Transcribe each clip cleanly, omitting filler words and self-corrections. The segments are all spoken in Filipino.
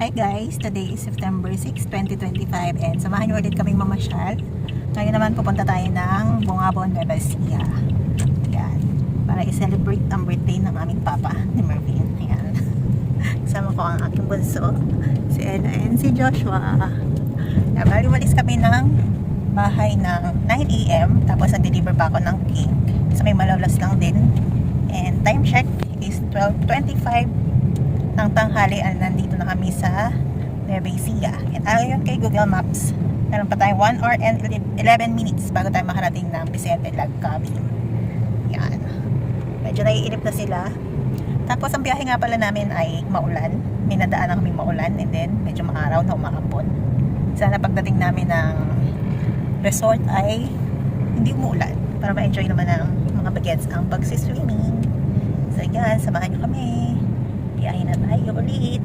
Hi guys, today is September 6, 2025 and samahan niyo ulit kaming mamasyal. Ngayon naman pupunta tayo ng Bungabon, Nueva Ecija. Yan, para i-celebrate ang birthday ng aming papa ni Mervin. Yan. Kasama ko ang aking bunso, si Ella and si Joshua. Yan, bali walis kami ng bahay ng 9 AM tapos nag-deliver pa ako ng cake. So may malawlas lang din. And time check is 12:25 ng tanghali at nandito na kami sa Nueva Ecija. And ayon kay Google Maps, meron pa tayong 1 hour and 11 minutes bago tayo makarating ng Vicente Lagcabi. Yan. Medyo naiinip na sila. Tapos ang biyahe nga pala namin ay maulan. May nadaanan kami maulan and then medyo maaraw na umahapon. Sana pagdating namin ng resort ay hindi umuulan para ma-enjoy naman ng mga bagets ang pagsiswimming. So yan, samahan nyo kami. Biyahe na tayo ulit.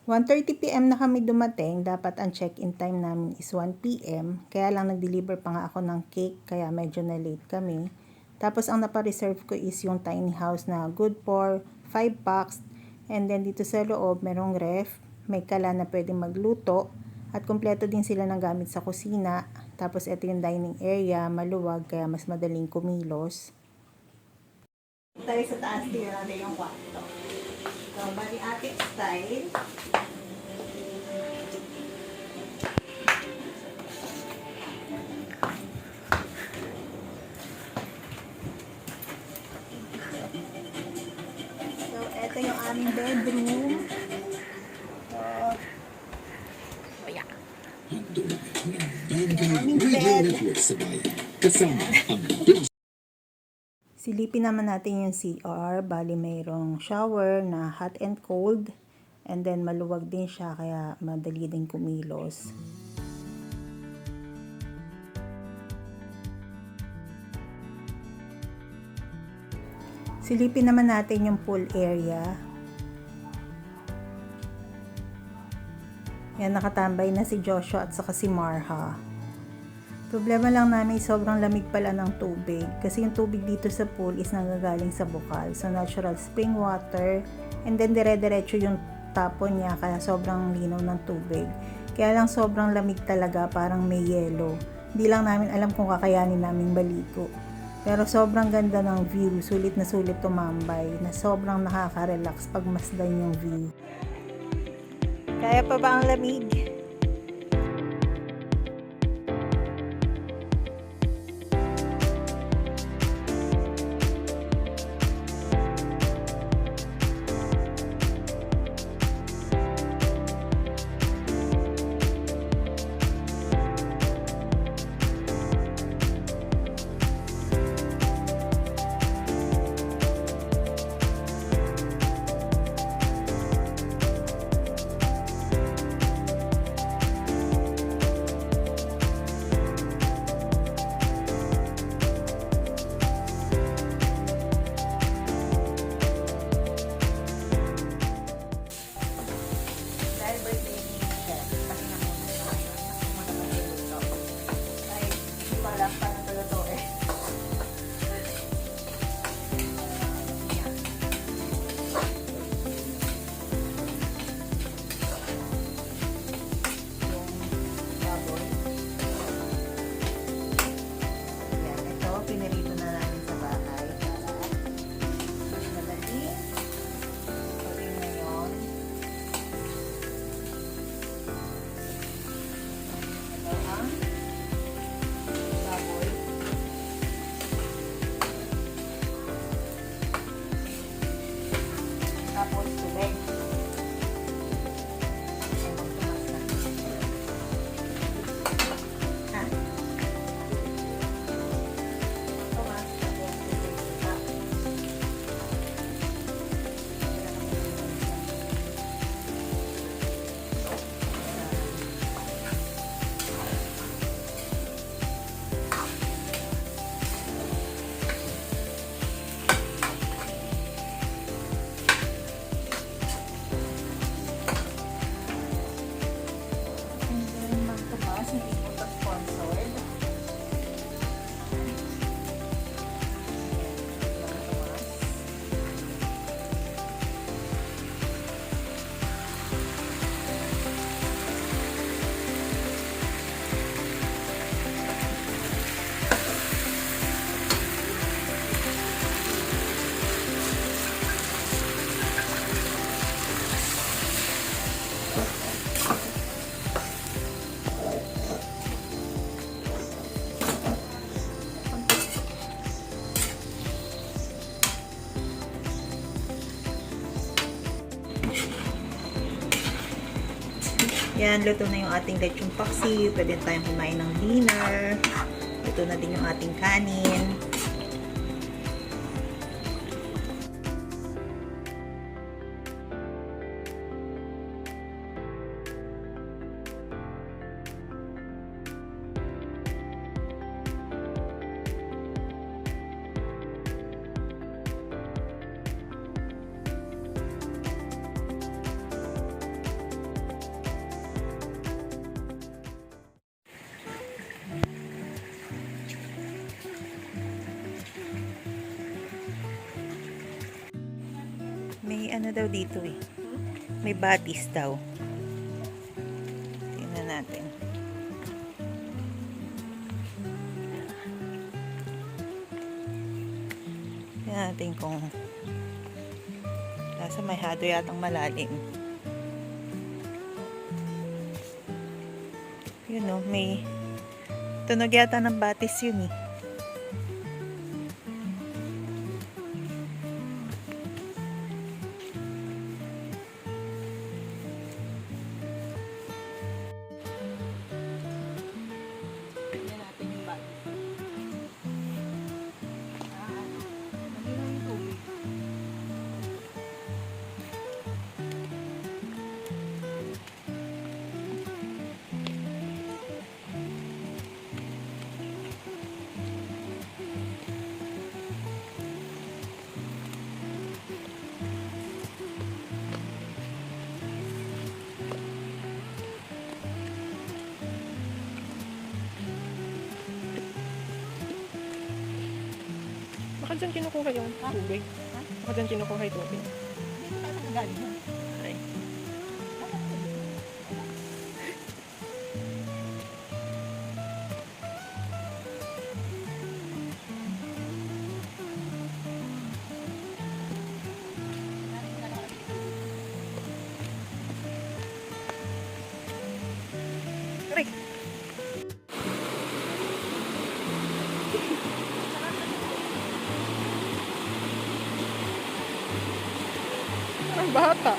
1:30 PM na kami dumating, dapat ang check-in time namin is 1 PM, kaya lang nag-deliver pa nga ako ng cake, kaya medyo na late kami. Tapos ang napa-reserve ko is yung tiny house na good for 5 packs, and then dito sa loob merong ref, may kalan na pwedeng magluto, at kumpleto din sila ng gamit sa kusina. Tapos ito yung dining area, maluwag kaya mas madaling kumilos. Tayo sa taas, tingnan natin yung kwarto. So, bali ating style. So, ito yung aming bedroom. So, aming bed. Silipin naman natin yung CR. Bali mayroong shower na hot and cold. And then maluwag din siya kaya madali din kumilos. Silipin naman natin yung pool area. Yan, nakatambay na si Joshua at saka si Marha. Problema lang namin, sobrang lamig pala ng tubig. Kasi yung tubig dito sa pool is nanggagaling sa bukal. So, natural spring water. And then, dire-diretso yung tapon niya. Kaya sobrang linaw ng tubig. Kaya lang sobrang lamig talaga. Parang may yelo. Hindi lang namin alam kung kakayanin namin baligo. Pero sobrang ganda ng view. Sulit na sulit tumambay. Na sobrang nakaka-relax pag masdan yung view. Kaya pa ba ang lamig? Tapos tubig. Yan, luto na yung ating lechong paksi. Pwede tayong kumain ng dinner. Luto na din yung ating kanin. May ano daw dito eh. May batis daw. Tingnan natin. Tingnan natin kung nasa may hado yatang malalim. Yun o, may tunog yata ng batis yun eh. Baka dyan kinukuha yung tubig. Baka dyan kinukuha yung tubig. Ay. Aray. Ang bata.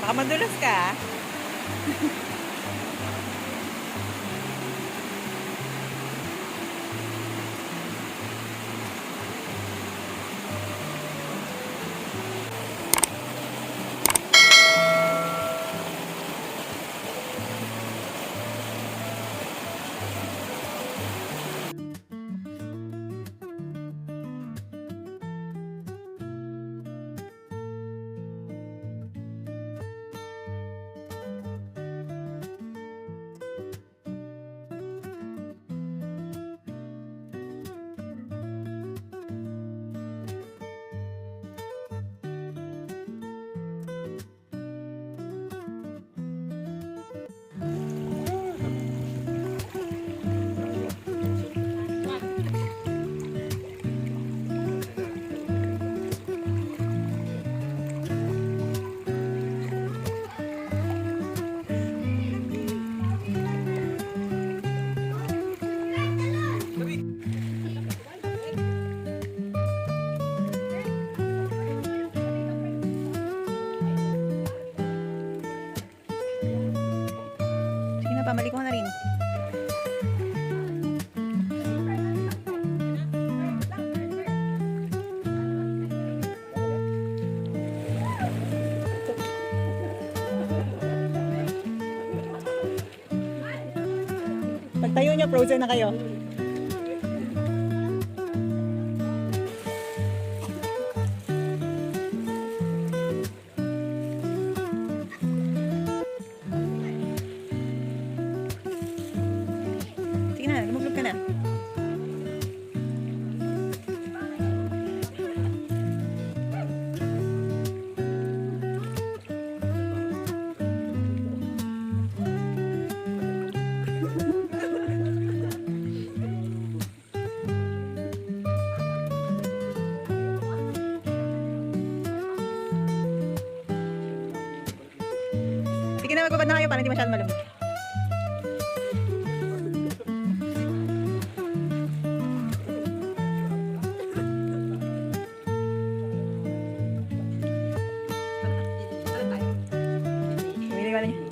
Baka madulas ka ah. Sige na, pamalik mo na rin. Pagtayo niya, frozen na kayo. Sige na, lumaglog ka na. Sige na, magbabad na kayo para hindi masyadong malumig. Bumili ka na niya.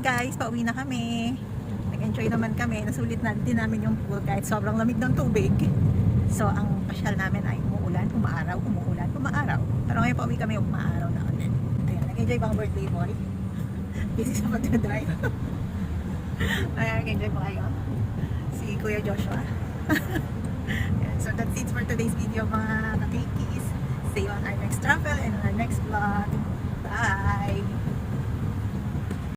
guys, pauwi na kami. Nag-enjoy naman kami. Nasulit na din namin yung pool kahit sobrang lamig ng tubig. So, ang pasyal namin ay umuulan, umaaraw, umuulan, umaaraw. Pero ngayon pauwi kami, umaaraw na ulit. Ayan, nag-enjoy ba ang birthday boy? Busy sa pag-drive. Ayan, nag-enjoy ba kayo? Si Kuya Joshua. Ayan, so that's it for today's video mga kakikis. See you on our next travel and our next vlog.